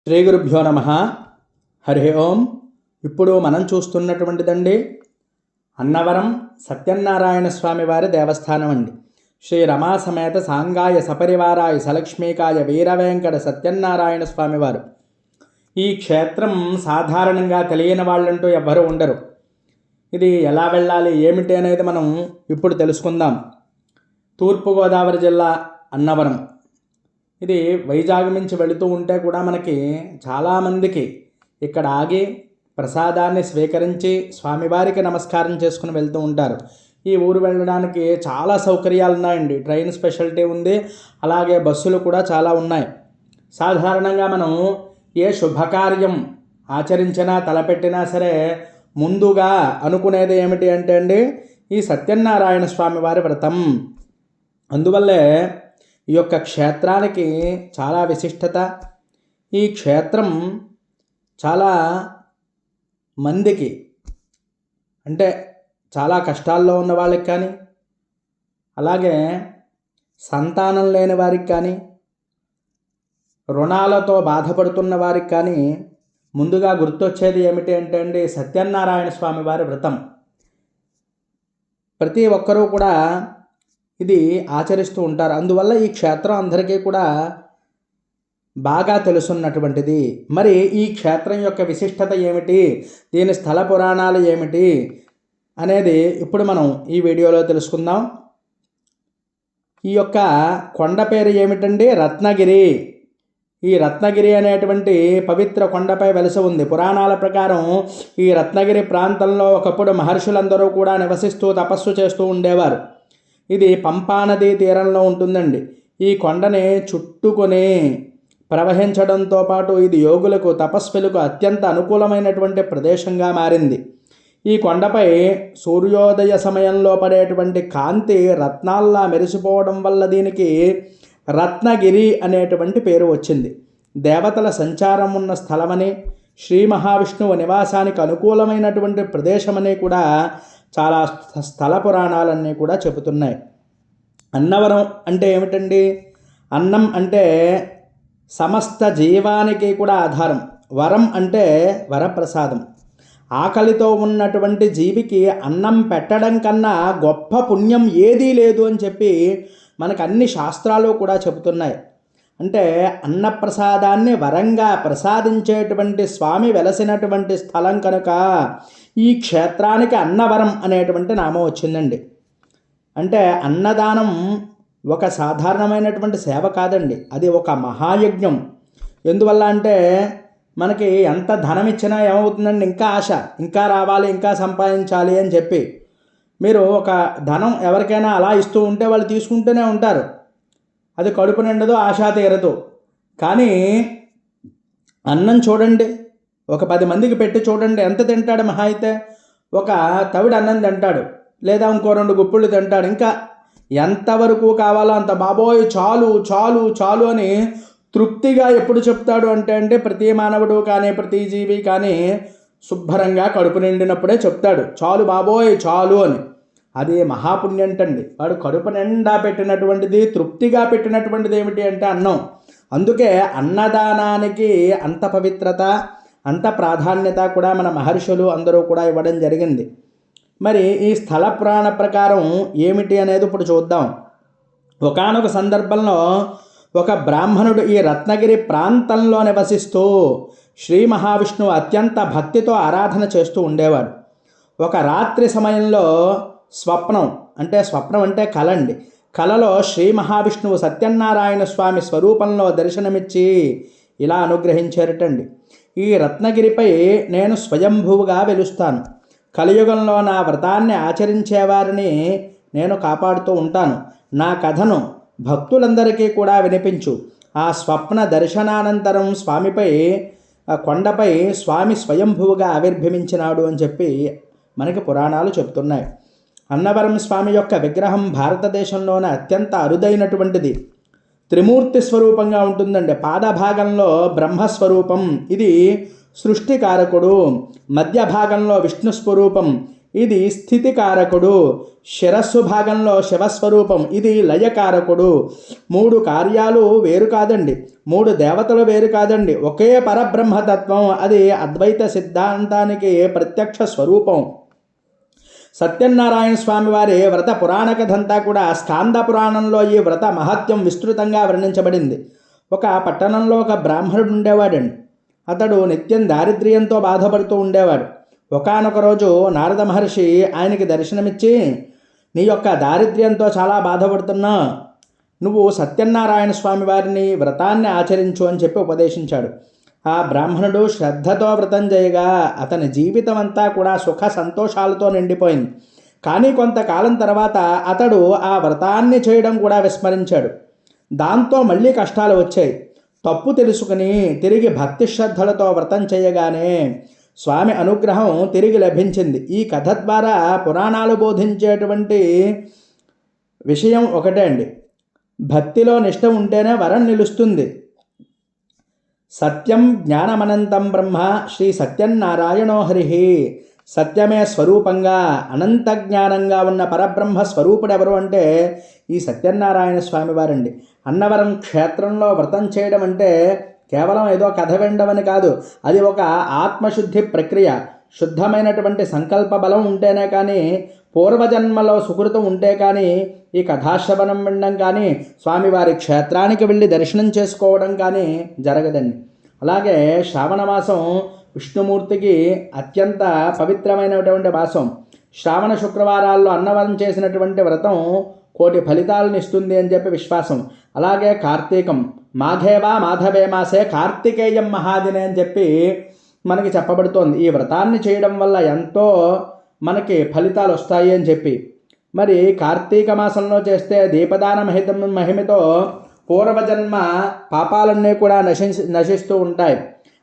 శ్రీ గురుభ్యో నమ. హరి ఓం. ఇప్పుడు మనం చూస్తున్నటువంటిదండి అన్నవరం సత్యనారాయణ స్వామి వారి దేవస్థానం అండి. శ్రీ రమా సమేత సాంగాయ సపరివారాయ సలక్ష్మీకాయ వీరవేంకట సత్యనారాయణ స్వామివారు. ఈ క్షేత్రం సాధారణంగా తెలియని వాళ్ళంటూ ఎవ్వరూ ఉండరు. ఇది ఎలా వెళ్ళాలి ఏమిటి అనేది మనం ఇప్పుడు తెలుసుకుందాం. తూర్పుగోదావరి జిల్లా అన్నవరం. ఇది వైజాగ్ నుంచి వెళుతూ ఉంటే కూడా మనకి చాలామందికి ఇక్కడ ఆగి ప్రసాదాన్ని స్వీకరించి స్వామివారికి నమస్కారం చేసుకుని వెళ్తూ ఉంటారు. ఈ ఊరు వెళ్ళడానికి చాలా సౌకర్యాలు ఉన్నాయండి. ట్రైన్ స్పెషాలిటీ ఉంది, అలాగే బస్సులు కూడా చాలా ఉన్నాయి. సాధారణంగా మనం ఏ శుభకార్యం ఆచరించినా తలపెట్టినా సరే ముందుగా అనుకునేది ఏమిటి అంటే అండి ఈ సత్యనారాయణ స్వామి వారి వ్రతం. అందువల్లే ఈ యొక్క క్షేత్రానికి చాలా విశిష్టత. ఈ క్షేత్రం చాలా మందికి అంటే చాలా కష్టాల్లో ఉన్న వాళ్ళకి కానీ, అలాగే సంతానం లేని వారికి కానీ, రుణాలతో బాధపడుతున్న వారికి కానీ ముందుగా గుర్తొచ్చేది ఏమిటి అంటే అండి సత్యనారాయణ స్వామి వారి వ్రతం. ప్రతి ఒక్కరూ కూడా ఇది ఆచరిస్తూ ఉంటారు. అందువల్ల ఈ క్షేత్రం అందరికీ కూడా బాగా తెలుసున్నటువంటిది. మరి ఈ క్షేత్రం యొక్క విశిష్టత ఏమిటి, దీని స్థల పురాణాలు ఏమిటి అనేది ఇప్పుడు మనం ఈ వీడియోలో తెలుసుకుందాం. ఈ యొక్క కొండ పేరు ఏమిటండి? రత్నగిరి. ఈ రత్నగిరి అనేటువంటి పవిత్ర కొండపై వెలసి ఉంది. పురాణాల ప్రకారం ఈ రత్నగిరి ప్రాంతంలో ఒకప్పుడు మహర్షులందరూ కూడా నివసిస్తూ తపస్సు చేస్తూ ఉండేవారు. ఇది పంపానదీ తీరంలో ఉంటుందండి. ఈ కొండని చుట్టుకొని ప్రవహించడంతో పాటు ఇది యోగులకు తపస్సులకు అత్యంత అనుకూలమైనటువంటి ప్రదేశంగా మారింది. ఈ కొండపై సూర్యోదయ సమయంలో పడేటువంటి కాంతి రత్నాల్లా మెరిసిపోవడం వల్ల దీనికి రత్నగిరి అనేటువంటి పేరు వచ్చింది. దేవతల సంచారం ఉన్న స్థలమని, శ్రీ మహావిష్ణువు నివాసానికి అనుకూలమైనటువంటి ప్రదేశమని కూడా చాలా స్థల పురాణాలన్నీ కూడా చెబుతున్నాయి. అన్నవరం అంటే ఏమిటండి? అన్నం అంటే సమస్త జీవానికి కూడా ఆధారం. వరం అంటే వరప్రసాదం. ఆకలితో ఉన్నటువంటి జీవికి అన్నం పెట్టడం కన్నా గొప్ప పుణ్యం ఏదీ లేదు అని చెప్పి మనకు అన్ని శాస్త్రాలు కూడా చెబుతున్నాయి. అంటే అన్నప్రసాదాన్ని వరంగా ప్రసాదించేటువంటి స్వామి వెలసినటువంటి స్థలం కనుక ఈ క్షేత్రానికి అన్నవరం అనేటువంటి నామం వచ్చిందండి. అంటే అన్నదానం ఒక సాధారణమైనటువంటి సేవ కాదండి, అది ఒక మహాయజ్ఞం. ఎందువల్ల అంటే మనకి ఎంత ధనం ఇచ్చినా ఏమవుతుందండి, ఇంకా ఆశ, ఇంకా రావాలి, ఇంకా సంపాదించాలి అని చెప్పి మీరు ఒక ధనం ఎవరికైనా అలా ఇస్తూ ఉంటే వాళ్ళు తీసుకుంటూనే ఉంటారు. అది కడుపు నిండదు, ఆశ తీరదు. కానీ అన్నం చూడండి, ఒక 10 మందికి పెట్టి చూడండి, ఎంత తింటాడు? మహా అయితే ఒక తవిడు అన్నం తింటాడు, లేదా ఇంకో 2 గుప్పుళ్ళు తింటాడు. ఇంకా ఎంతవరకు కావాలో అంత, బాబోయ్ చాలు చాలు చాలు అని తృప్తిగా ఎప్పుడు చెప్తాడు అంటే ప్రతి మానవుడు కానీ ప్రతి జీవి కానీ శుభ్రంగా కడుపు నిండినప్పుడే చెప్తాడు చాలు బాబోయ్ చాలు అని. అది మహాపుణ్యంటండి. వాడు కడుపు నిండా పెట్టినటువంటిది, తృప్తిగా పెట్టినటువంటిది ఏమిటి అంటే అన్నం. అందుకే అన్నదానానికి అంత పవిత్రత, అంత ప్రాధాన్యత కూడా మన మహర్షులు అందరూ కూడా ఇవ్వడం జరిగింది. మరి ఈ స్థల పురాణ ప్రకారం ఏమిటి అనేది ఇప్పుడు చూద్దాం. ఒకానొక సందర్భంలో ఒక బ్రాహ్మణుడు ఈ రత్నగిరి ప్రాంతంలో నివసిస్తూ శ్రీ మహావిష్ణువు అత్యంత భక్తితో ఆరాధన చేస్తూ ఉండేవాడు. ఒక రాత్రి సమయంలో స్వప్నం అంటే కల అండి. కలలో శ్రీ మహావిష్ణువు సత్యనారాయణ స్వామి స్వరూపంలో దర్శనమిచ్చి ఇలా అనుగ్రహించారటండి. ఈ రత్నగిరిపై నేను స్వయంభువుగా వెలుస్తాను. కలియుగంలో నా వ్రతాన్ని ఆచరించేవారిని నేను కాపాడుతూ ఉంటాను. నా కథను భక్తులందరికీ కూడా వినిపించు. ఆ స్వప్న దర్శనానంతరం కొండపై స్వామి స్వయంభువుగా ఆవిర్భవించినాడు అని చెప్పి మనకి పురాణాలు చెబుతున్నాయి. అన్నవరం స్వామి యొక్క విగ్రహం భారతదేశంలోనే అత్యంత అరుదైనటువంటిది. త్రిమూర్తి స్వరూపంగా ఉంటుందండి. పాదభాగంలో బ్రహ్మస్వరూపం, ఇది సృష్టికారకుడు. మధ్య భాగంలో విష్ణు స్వరూపం, ఇది స్థితికారకుడు. శిరస్సు భాగంలో శివస్వరూపం, ఇది లయకారకుడు. 3 కార్యాలు వేరు కాదండి, 3 దేవతలు వేరు కాదండి, ఒకే పరబ్రహ్మతత్వం. అది అద్వైత సిద్ధాంతానికి ప్రత్యక్ష స్వరూపం. సత్యనారాయణ స్వామి వారి వ్రత పురాణ కథంతా కూడా స్కాంద పురాణంలో ఈ వ్రత మహత్యం విస్తృతంగా వర్ణించబడింది. ఒక పట్టణంలో ఒక బ్రాహ్మణుడు ఉండేవాడండి. అతడు నిత్యం దారిద్ర్యంతో బాధపడుతూ ఉండేవాడు. ఒకానొక రోజు నారద మహర్షి ఆయనకి దర్శనమిచ్చి, నీ యొక్క దారిద్ర్యంతో చాలా బాధపడుతున్నా, నువ్వు సత్యనారాయణ స్వామి వారిని వ్రతాన్ని ఆచరించు అని చెప్పి ఉపదేశించాడు. ఆ బ్రాహ్మణుడు శ్రద్ధతో వ్రతం చేయగా అతని జీవితం అంతా కూడా సుఖ సంతోషాలతో నిండిపోయింది. కానీ కొంతకాలం తర్వాత అతడు ఆ వ్రతాన్ని చేయడం కూడా విస్మరించాడు. దాంతో మళ్ళీ కష్టాలు వచ్చాయి. తప్పు తెలుసుకుని తిరిగి భక్తి శ్రద్ధలతో వ్రతం చేయగానే స్వామి అనుగ్రహం తిరిగి లభించింది. ఈ కథ ద్వారా పురాణాలు బోధించేటువంటి విషయం ఒకటే అండి, భక్తిలో నిష్ఠ ఉంటేనే వరం నిలుస్తుంది. సత్యం జ్ఞానమనంతం బ్రహ్మ శ్రీ సత్యనారాయణో హరి. సత్యమే స్వరూపంగా అనంత జ్ఞానంగా ఉన్న పరబ్రహ్మ స్వరూపుడు ఎవరు అంటే ఈ సత్యనారాయణ స్వామి వారండి. అన్నవరం క్షేత్రంలో వ్రతం చేయడం అంటే కేవలం ఏదో కథ వినడమని కాదు, అది ఒక ఆత్మశుద్ధి ప్రక్రియ. శుద్ధమైనటువంటి సంకల్ప బలం ఉంటేనే కానీ, పూర్వజన్మలో సుకృతం ఉంటే కానీ ఈ కథాశ్రవణం వినడం కానీ, స్వామివారి క్షేత్రానికి వెళ్ళి దర్శనం చేసుకోవడం కానీ జరగదండి. అలాగే శ్రావణ మాసం విష్ణుమూర్తికి అత్యంత పవిత్రమైనటువంటి మాసం. శ్రావణ శుక్రవారాల్లో అన్నవరం చేసినటువంటి వ్రతం కోటి ఫలితాలను ఇస్తుంది అని చెప్పి విశ్వాసం. అలాగే కార్తీకం, మాఘేవా మాధవే మాసే కార్తికేయం మహాదినే అని చెప్పి మనకి చెప్పబడుతోంది. ఈ వ్రతాన్ని చేయడం వల్ల ఎంతో మనకి ఫలితాలు వస్తాయి అని చెప్పి. మరి కార్తీక మాసంలో చేస్తే దీపదాన మహిమతో పూర్వజన్మ పాపాలన్నీ కూడా నశిస్తూ ఉంటాయి.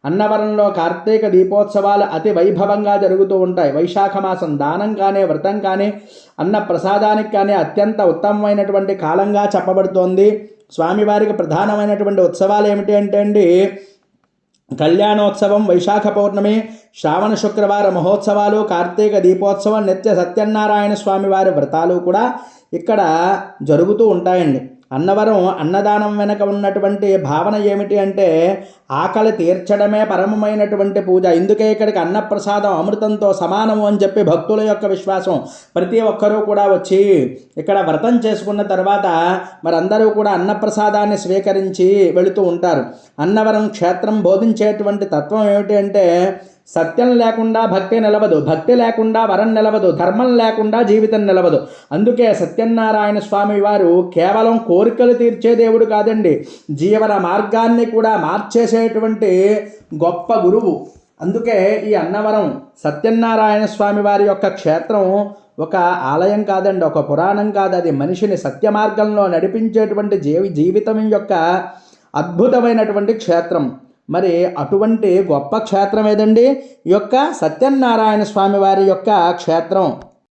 అన్నవరంలో కార్తీక దీపోత్సవాలు అతి వైభవంగా జరుగుతూ ఉంటాయి. వైశాఖ మాసం దానం కానీ వ్రతం కానీ అన్న ప్రసాదానికి కానీ అత్యంత ఉత్తమమైనటువంటి కాలంగా చెప్పబడుతోంది. స్వామివారికి ప్రధానమైనటువంటి ఉత్సవాలు ఏమిటి అంటే అండి, కళ్యాణోత్సవం, వైశాఖ పౌర్ణమి, శ్రావణ శుక్రవార మహోత్సవాలు, కార్తీక దీపోత్సవం, నిత్య సత్యనారాయణ స్వామి వారి వ్రతాలు కూడా ఇక్కడ జరుగుతూ ఉంటాయండి. అన్నవరం అన్నదానం వెనక ఉన్నటువంటి భావన ఏమిటి అంటే ఆకలి తీర్చడమే పరమమైనటువంటి పూజ. ఇందుకే ఇక్కడికి అన్నప్రసాదం అమృతంతో సమానము అని చెప్పి భక్తుల యొక్క విశ్వాసం. ప్రతి ఒక్కరూ కూడా వచ్చి ఇక్కడ వ్రతం చేసుకున్న తర్వాత మరందరూ కూడా అన్నప్రసాదాన్ని స్వీకరించి వెళుతూ ఉంటారు. అన్నవరం క్షేత్రం బోధించేటువంటి తత్వం ఏమిటి అంటే సత్యం లేకుండా భక్తి నిలవదు, భక్తి లేకుండా వరం నిలవదు, ధర్మం లేకుండా జీవితం నిలవదు. అందుకే సత్యనారాయణ స్వామి వారు కేవలం కోరికలు తీర్చే దేవుడు కాదండి, జీవన మార్గాన్ని కూడా మార్చేసేటువంటి గొప్ప గురువు. అందుకే ఈ అన్నవరం సత్యనారాయణ స్వామి వారి యొక్క క్షేత్రం ఒక ఆలయం కాదండి, ఒక పురాణం కాదు, అది మనిషిని సత్య మార్గంలో నడిపించేటువంటి జీవితం యొక్క అద్భుతమైనటువంటి క్షేత్రం. మరి అటువంటి గొప్ప క్షేత్రం ఏదండి ఈ యొక్క సత్యనారాయణ స్వామి వారి యొక్క క్షేత్రం.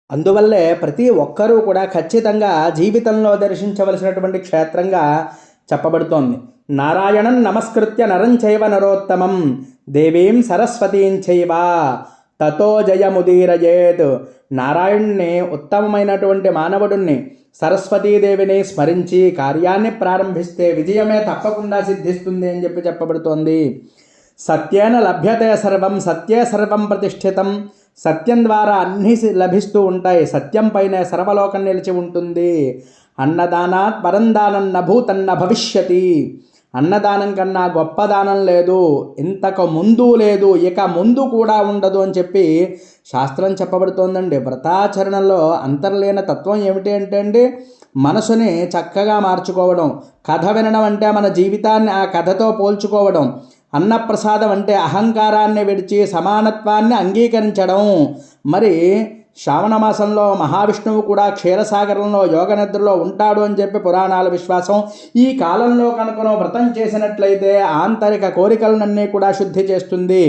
అందువల్లే ప్రతి ఒక్కరూ కూడా ఖచ్చితంగా జీవితంలో దర్శించవలసినటువంటి క్షేత్రంగా చెప్పబడుతోంది. నారాయణం నమస్కృత్య నరం చైవ నరోత్తమం దేవీం సరస్వతీం చైవ తతో జయముదీరయేత్. నారాయణుణ్ణి, ఉత్తమమైనటువంటి మానవుడిని, సరస్వతీదేవిని స్మరించి కార్యాన్ని ప్రారంభిస్తే విజయమే తప్పకుండా సిద్ధిస్తుంది అని చెప్పి చెప్పబడుతోంది. సత్యేన లభ్యతే సర్వం, సత్యే సర్వం ప్రతిష్ఠితం. సత్యం ద్వారా అన్నీ లభిస్తూ ఉంటాయి, సత్యం పైనే సర్వలోకం నిలిచి ఉంటుంది. అన్నదానాత్ పరందానం నభూతన్న భవిష్యతి. అన్నదానం కన్నా గొప్ప దానం లేదు, ఇంతకు ముందు లేదు, ఇక ముందు కూడా ఉండదు అని చెప్పి శాస్త్రం చెప్పబడుతోందండి. వ్రతాచరణలో అంతర్లీన తత్వం ఏమిటి అంటే అండి, మనసుని చక్కగా మార్చుకోవడం. కథ వినడం అంటే మన జీవితాన్ని ఆ కథతో పోల్చుకోవడం. అన్నప్రసాదం అంటే అహంకారాన్ని విడిచి సమానత్వాన్ని అంగీకరించడం. మరి శ్రావణ మాసంలో మహావిష్ణువు కూడా క్షీరసాగరంలో యోగ నిద్రలో ఉంటాడు అని చెప్పి పురాణాల విశ్వాసం. ఈ కాలంలో కనుక వ్రతం చేసినట్లయితే ఆంతరిక కోరికలన్నీ కూడా శుద్ధి చేస్తుంది.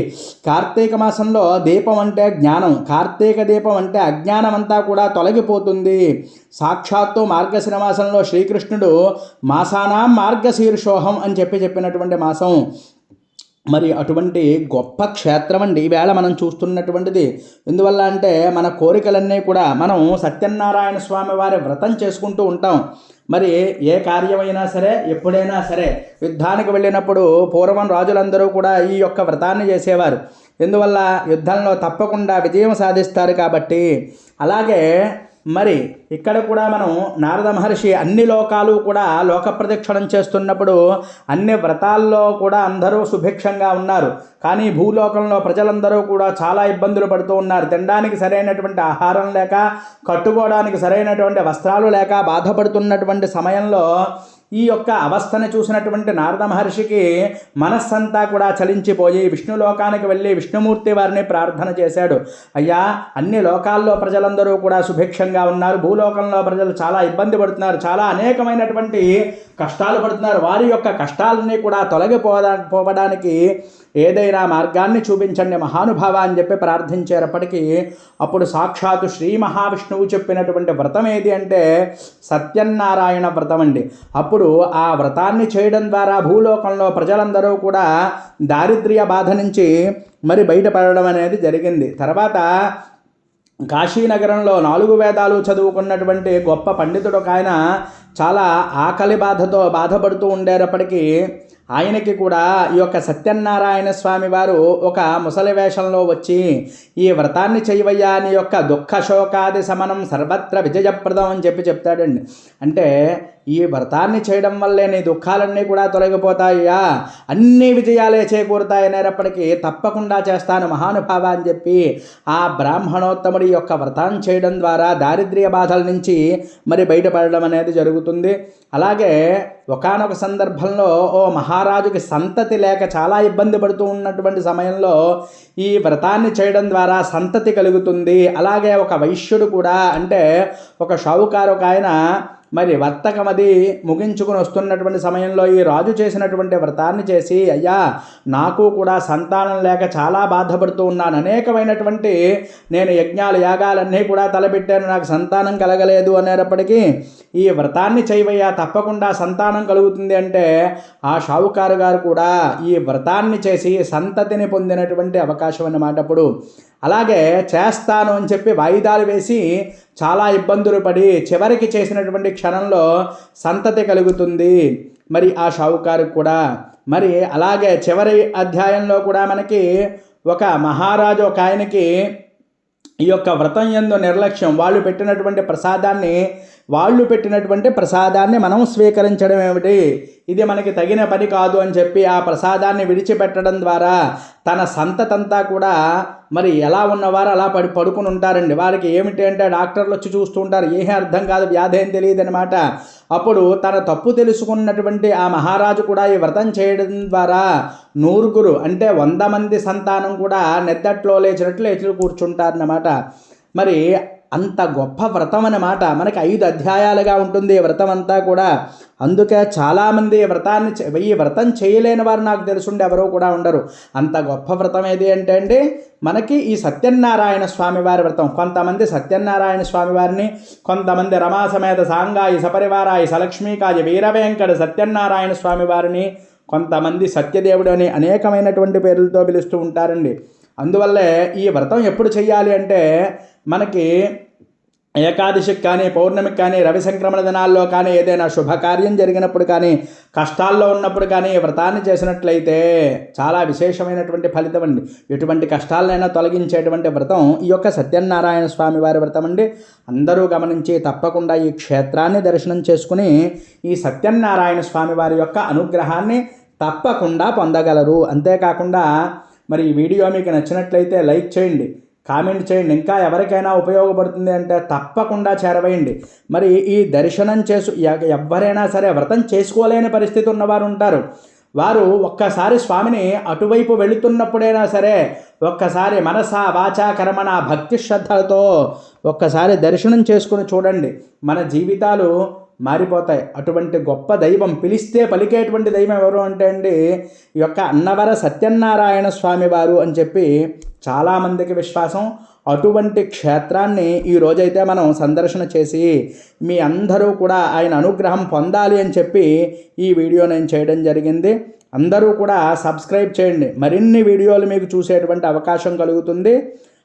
కార్తీక మాసంలో దీపం అంటే జ్ఞానం, కార్తీక దీపం అంటే అజ్ఞానం అంతా కూడా తొలగిపోతుంది. సాక్షాత్తు మార్గశిర మాసంలో శ్రీకృష్ణుడు మాసానాం మార్గశీర్షోహం అని చెప్పినటువంటి మాసం. మరి అటువంటి గొప్ప క్షేత్రం అండి ఈవేళ మనం చూస్తున్నటువంటిది. ఎందువల్ల అంటే మన కోరికలన్నీ కూడా మనం సత్యనారాయణ స్వామి వారి వ్రతం చేసుకుంటూ ఉంటాం. మరి ఏ కార్యమైనా సరే ఎప్పుడైనా సరే యుద్ధానికి వెళ్ళినప్పుడు పూర్వం రాజులందరూ కూడా ఈ యొక్క వ్రతాన్ని చేసేవారు. ఎందువల్ల యుద్ధంలో తప్పకుండా విజయం సాధిస్తారు కాబట్టి. అలాగే మరి ఇక్కడ కూడా మనం నారద మహర్షి అన్ని లోకాలు కూడా లోక ప్రదక్షిణం చేస్తున్నప్పుడు అన్ని వ్రతాల్లో కూడా అందరూ సుభిక్షంగా ఉన్నారు. కానీ భూలోకంలో ప్రజలందరూ కూడా చాలా ఇబ్బందులు పడుతూ ఉన్నారు. తినడానికి సరైనటువంటి ఆహారం లేక, కట్టుకోవడానికి సరైనటువంటి వస్త్రాలు లేక బాధపడుతున్నటువంటి సమయంలో ఈ యొక్క అవస్థను చూసినటువంటి నారద మహర్షికి మనస్సంతా కూడా చలించిపోయి విష్ణులోకానికి వెళ్ళి విష్ణుమూర్తి వారిని ప్రార్థన చేశాడు. అయ్యా, అన్ని లోకాల్లో ప్రజలందరూ కూడా సుభిక్షంగా ఉన్నారు, భూలోకంలో ప్రజలు చాలా ఇబ్బంది పడుతున్నారు, చాలా అనేకమైనటువంటి కష్టాలు పడుతున్నారు, వారి యొక్క కష్టాలన్నీ కూడా తొలగిపోవడానికి ఏదైనా మార్గాన్ని చూపించండి మహానుభావ అని చెప్పి ప్రార్థించేటప్పటికీ అప్పుడు సాక్షాత్తు శ్రీ మహావిష్ణువు చెప్పినటువంటి వ్రతం ఏది అంటే సత్యనారాయణ వ్రతం అండి. అప్పుడు ఆ వ్రతాన్ని చేయడం ద్వారా భూలోకంలో ప్రజలందరూ కూడా దారిద్ర్య బాధ నుంచి మరి బయటపడడం అనేది జరిగింది. తర్వాత కాశీనగరంలో 4 వేదాలు చదువుకున్నటువంటి గొప్ప పండితుడు ఒక ఆయన చాలా ఆకలి బాధతో బాధపడుతూ ఉండేటప్పటికీ ఆయనకి కూడా ఈ యొక్క సత్యనారాయణ స్వామి వారు ఒక ముసలి వేషంలో వచ్చి ఈ వ్రతాన్ని చేయవయ్యా నీ యొక్క దుఃఖ శోకాది శమనం సర్వత్ర విజయప్రదం అని చెప్తాడండి. అంటే ఈ వ్రతాన్ని చేయడం వల్లే నీ దుఃఖాలన్నీ కూడా తొలగిపోతాయ్యా, అన్ని విజయాలే చేకూరుతాయి అనేటప్పటికీ తప్పకుండా చేస్తాను మహానుభావ అని చెప్పి ఆ బ్రాహ్మణోత్తముడి యొక్క వ్రతాన్ని చేయడం ద్వారా దారిద్ర్య బాధల నుంచి మరి బయటపడడం అనేది జరుగుతుంది. అలాగే ఒకానొక సందర్భంలో ఓ మహారాజుకి సంతతి లేక చాలా ఇబ్బంది పడుతూ ఉన్నటువంటి సమయంలో ఈ వ్రతాన్ని చేయడం ద్వారా సంతతి కలుగుతుంది. అలాగే ఒక వైశ్యుడు కూడా, అంటే ఒక షావుకారు ఒక ఆయన మరి వర్తకం అది ముగించుకుని వస్తున్నటువంటి సమయంలో ఈ రాజు చేసినటువంటి వ్రతాన్ని చేసి, అయ్యా నాకు కూడా సంతానం లేక చాలా బాధపడుతూ ఉన్నాను, అనేకమైనటువంటి నేను యజ్ఞాలు యాగాలన్నీ కూడా తలపెట్టాను, నాకు సంతానం కలగలేదు అనేటప్పటికీ ఈ వ్రతాన్ని చేయవయ్యా తప్పకుండా సంతానం కలుగుతుంది అంటే ఆ షావుకారు గారు కూడా ఈ వ్రతాన్ని చేసి సంతతిని పొందినటువంటి అవకాశం అన్నమాట. అప్పుడు అలాగే చేస్తాను అని చెప్పి వాయిదాలు వేసి చాలా ఇబ్బందులు పడి చివరికి చేసినటువంటి క్షణంలో సంతతి కలుగుతుంది మరి ఆ షావుకారు కూడా. మరి అలాగే చివరి అధ్యాయంలో కూడా మనకి ఒక మహారాజు ఒక ఆయనకి ఈ యొక్క వ్రతం యందు నిర్లక్ష్యం, వాళ్ళు పెట్టినటువంటి ప్రసాదాన్ని మనం స్వీకరించడం ఏమిటి, ఇది మనకి తగిన పని కాదు అని చెప్పి ఆ ప్రసాదాన్ని విడిచిపెట్టడం ద్వారా తన సంతతంతా కూడా మరి ఎలా ఉన్నవారు అలా పడుకుని ఉంటారండి. వారికి ఏమిటి అంటే డాక్టర్లు వచ్చి చూస్తూ ఉంటారు, ఏమీ అర్థం కాదు, వ్యాధి ఏం తెలియదు అనమాట. అప్పుడు తన తప్పు తెలుసుకున్నటువంటి ఆ మహారాజు కూడా ఈ వ్రతం చేయడం ద్వారా 100 అంటే 100 మంది సంతానం కూడా నెద్దట్లో లేచి కూర్చుంటారన్నమాట. మరి అంత గొప్ప వ్రతం అన్నమాట. మనకి 5 అధ్యాయాలుగా ఉంటుంది ఈ వ్రతం అంతా కూడా. అందుకే చాలామంది ఈ వ్రతం చేయలేని వారు నాకు తెలుసుండి ఎవరో కూడా ఉండరు. అంత గొప్ప వ్రతం ఏది అంటే అండి మనకి ఈ సత్యనారాయణ స్వామి వారి వ్రతం. కొంతమంది సత్యనారాయణ స్వామి వారిని, కొంతమంది రమాసమేత సాంగాయి సపరివారాయి సలక్ష్మీకాయ వీరవేంకట సత్యనారాయణ స్వామి వారిని, కొంతమంది సత్యదేవుడు అని అనేకమైనటువంటి పేర్లతో పిలుస్తూ ఉంటారండి. అందువల్లే ఈ వ్రతం ఎప్పుడు చేయాలి అంటే మనకి ఏకాదశికి కానీ, పౌర్ణమికి కానీ, రవి సంక్రమణ దినాల్లో కానీ, ఏదైనా శుభకార్యం జరిగినప్పుడు కానీ, కష్టాల్లో ఉన్నప్పుడు కానీ ఈ వ్రతాన్ని చేసినట్లయితే చాలా విశేషమైనటువంటి ఫలితం అండి. ఎటువంటి కష్టాలనైనా తొలగించేటువంటి వ్రతం ఈ యొక్క సత్యనారాయణ స్వామి వారి వ్రతం అండి. అందరూ గమనించి తప్పకుండా ఈ క్షేత్రాన్ని దర్శనం చేసుకుని ఈ సత్యనారాయణ స్వామి వారి యొక్క అనుగ్రహాన్ని తప్పకుండా పొందగలరు. అంతేకాకుండా మరి ఈ వీడియో మీకు నచ్చినట్లయితే లైక్ చేయండి, కామెంట్ చేయండి, ఇంకా ఎవరికైనా ఉపయోగపడుతుంది అంటే తప్పకుండా చేరవేయండి. మరి ఈ దర్శనం ఎవరైనా సరే వ్రతం చేసుకోలేని పరిస్థితి ఉన్నవారు ఉంటారు. వారు ఒక్కసారి స్వామిని అటువైపు వెళుతున్నప్పుడైనా సరే ఒక్కసారి మనస వాచ కర్మణ భక్తి శ్రద్ధలతో ఒక్కసారి దర్శనం చేసుకుని చూడండి, మన జీవితాలు మారిపోతాయి. అటువంటి గొప్ప దైవం, పిలిస్తే పలికేటువంటి దైవం ఎవరు అంటే అండి ఈ యొక్క అన్నవర సత్యనారాయణ స్వామి వారు అని చెప్పి చాలామందికి విశ్వాసం. అటువంటి క్షేత్రాన్ని ఈరోజైతే మనం సందర్శన చేసి మీ అందరూ కూడా ఆయన అనుగ్రహం పొందాలి అని చెప్పి ఈ వీడియో నేను చేయడం జరిగింది. అందరూ కూడా సబ్స్క్రైబ్ చేయండి, మరిన్ని వీడియోలు మీకు చూసేటువంటి అవకాశం కలుగుతుంది.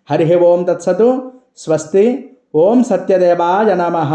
హరి ఓం తత్సతు. స్వస్తి. ఓం సత్యదేవాయ నమః.